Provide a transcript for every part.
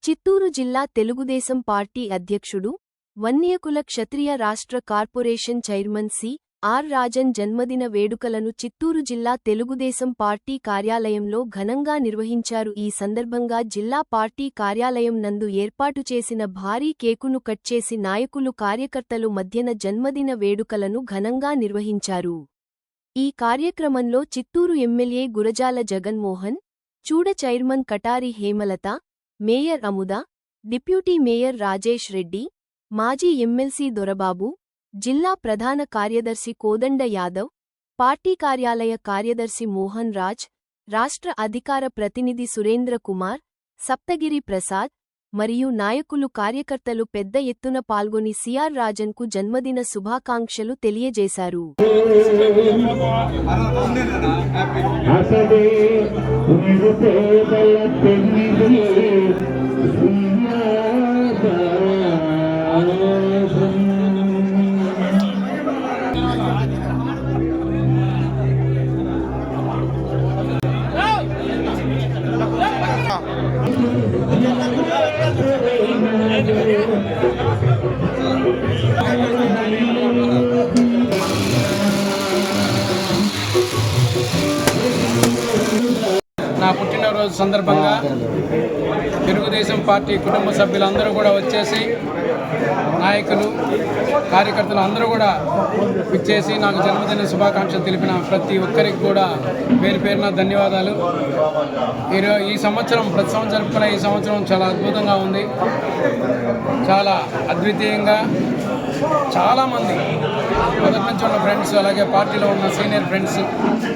చిత్తూరు జిల్లా తెలుగుదేశం పార్టీ అధ్యక్షుడు, వన్యకుల క్షత్రియ రాష్ట్ర కార్పొరేషన్ చైర్మన్ సి.ఆర్. రాజన్ జన్మదిన వేడుకలను చిత్తూరు జిల్లా తెలుగుదేశం పార్టీ కార్యాలయంలో ఘనంగా నిర్వహించారు. ఈ సందర్భంగా జిల్లా పార్టీ కార్యాలయం నందు ఏర్పాటు చేసిన భారీ కేకును కట్ చేసి నాయకులు కార్యకర్తలు మధ్యన జన్మదిన వేడుకలను ఘనంగా నిర్వహించారు. ఈ కార్యక్రమంలో చిత్తూరు ఎమ్మెల్యే గురజాల జగన్మోహన్, చూడ chairman Katari Hemalatha, mayor Amuda, deputy mayor Rajesh Reddy, మాజీ ఎమ్మెల్సీ దొరబాబు, జిల్లా ప్రధాన కార్యదర్శి కోదండ యాదవ్, పార్టీ కార్యాలయ కార్యదర్శి మోహన్ రాజ్, రాష్ట్ర అధికార ప్రతినిధి సురేంద్ర కుమార్, సప్తగిరి ప్రసాద్ మరియు నాయకులు కార్యకర్తలు పెద్ద ఎత్తున పాల్గొని సిఆర్ రాజన్కు జన్మదిన శుభాకాంక్షలు తెలియజేశారు. నా పుట్టినరోజు సందర్భంగా తెలుగుదేశం పార్టీ కుటుంబ సభ్యులందరూ కూడా వచ్చేసి, నాయకులు కార్యకర్తలు అందరూ కూడా ఇచ్చేసి నాకు జన్మదిన శుభాకాంక్షలు తెలిపిన ప్రతి ఒక్కరికి కూడా పేరు పేరున ధన్యవాదాలు. ఈ సంవత్సరం ప్రతి సంవత్సరం జరుపుకున్న ఈ సంవత్సరం చాలా అద్భుతంగా ఉంది. చాలా అద్వితీయంగా చాలామంది మొదటి నుంచి ఉన్న ఫ్రెండ్స్, అలాగే పార్టీలో ఉన్న సీనియర్ ఫ్రెండ్స్,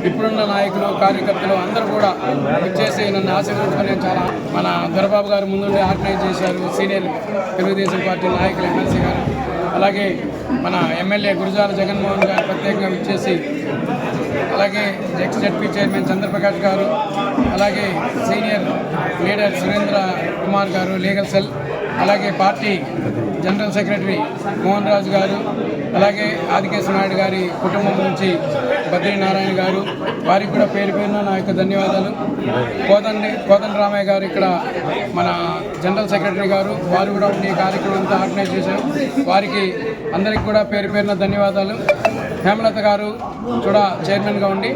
ఇప్పుడున్న నాయకులు కార్యకర్తలు అందరూ కూడా వచ్చేసి నన్ను ఆశీర్వదించుకొని చాలా మన దొరబాబు గారు ముందుండి ఆర్గనైజ్ చేశారు. సీనియర్ తెలుగుదేశం పార్టీ నాయకులు ఎమ్మెల్సీ గారు, అలాగే మన ఎమ్మెల్యే గురజాల జగన్మోహన్ గారు ప్రత్యేకంగా వచ్చేసి, అలాగే ఎక్స్-జెడ్పీ చైర్మన్ చంద్రప్రకాష్ గారు, అలాగే సీనియర్ లీడర్ సురేంద్ర కుమార్ గారు లీగల్ సెల్, అలాగే పార్టీ జనరల్ సెక్రటరీ మోహన్ రాజు గారు, అలాగే ఆదికేశ్వర నాయుడు గారి కుటుంబం నుంచి బద్రీనారాయణ గారు, వారికి కూడా పేరు పేరున నా యొక్క ధన్యవాదాలు. కోదండ రామయ్య గారు ఇక్కడ మన జనరల్ సెక్రటరీ గారు, వారు కూడా ఈ కార్యక్రమం అంతా ఆర్గనైజ్ చేశారు. వారికి అందరికీ కూడా పేరు పేరున ధన్యవాదాలు. హేమలత గారు కూడా చైర్మన్గా ఉండి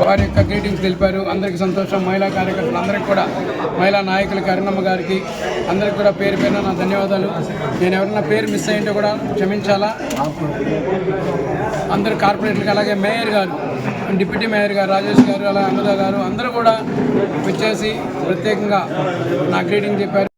వారి యొక్క గ్రీటింగ్స్ తెలిపారు. అందరికీ సంతోషం. మహిళా కార్యకర్తలు అందరికీ కూడా, మహిళా నాయకులకి, అరుణమ్మ గారికి అందరికీ కూడా పేరు పేరున నా ధన్యవాదాలు. నేను ఎవరైనా పేరు మిస్ అయ్యింటే కూడా క్షమించాలా. అందరు కార్పొరేటర్కి, అలాగే మేయర్ గారు, డిప్యూటీ మేయర్ గారు రాజేష్ గారు, అలాగే అమృత గారు అందరూ కూడా వచ్చేసి ప్రత్యేకంగా నా గ్రీటింగ్ చెప్పారు.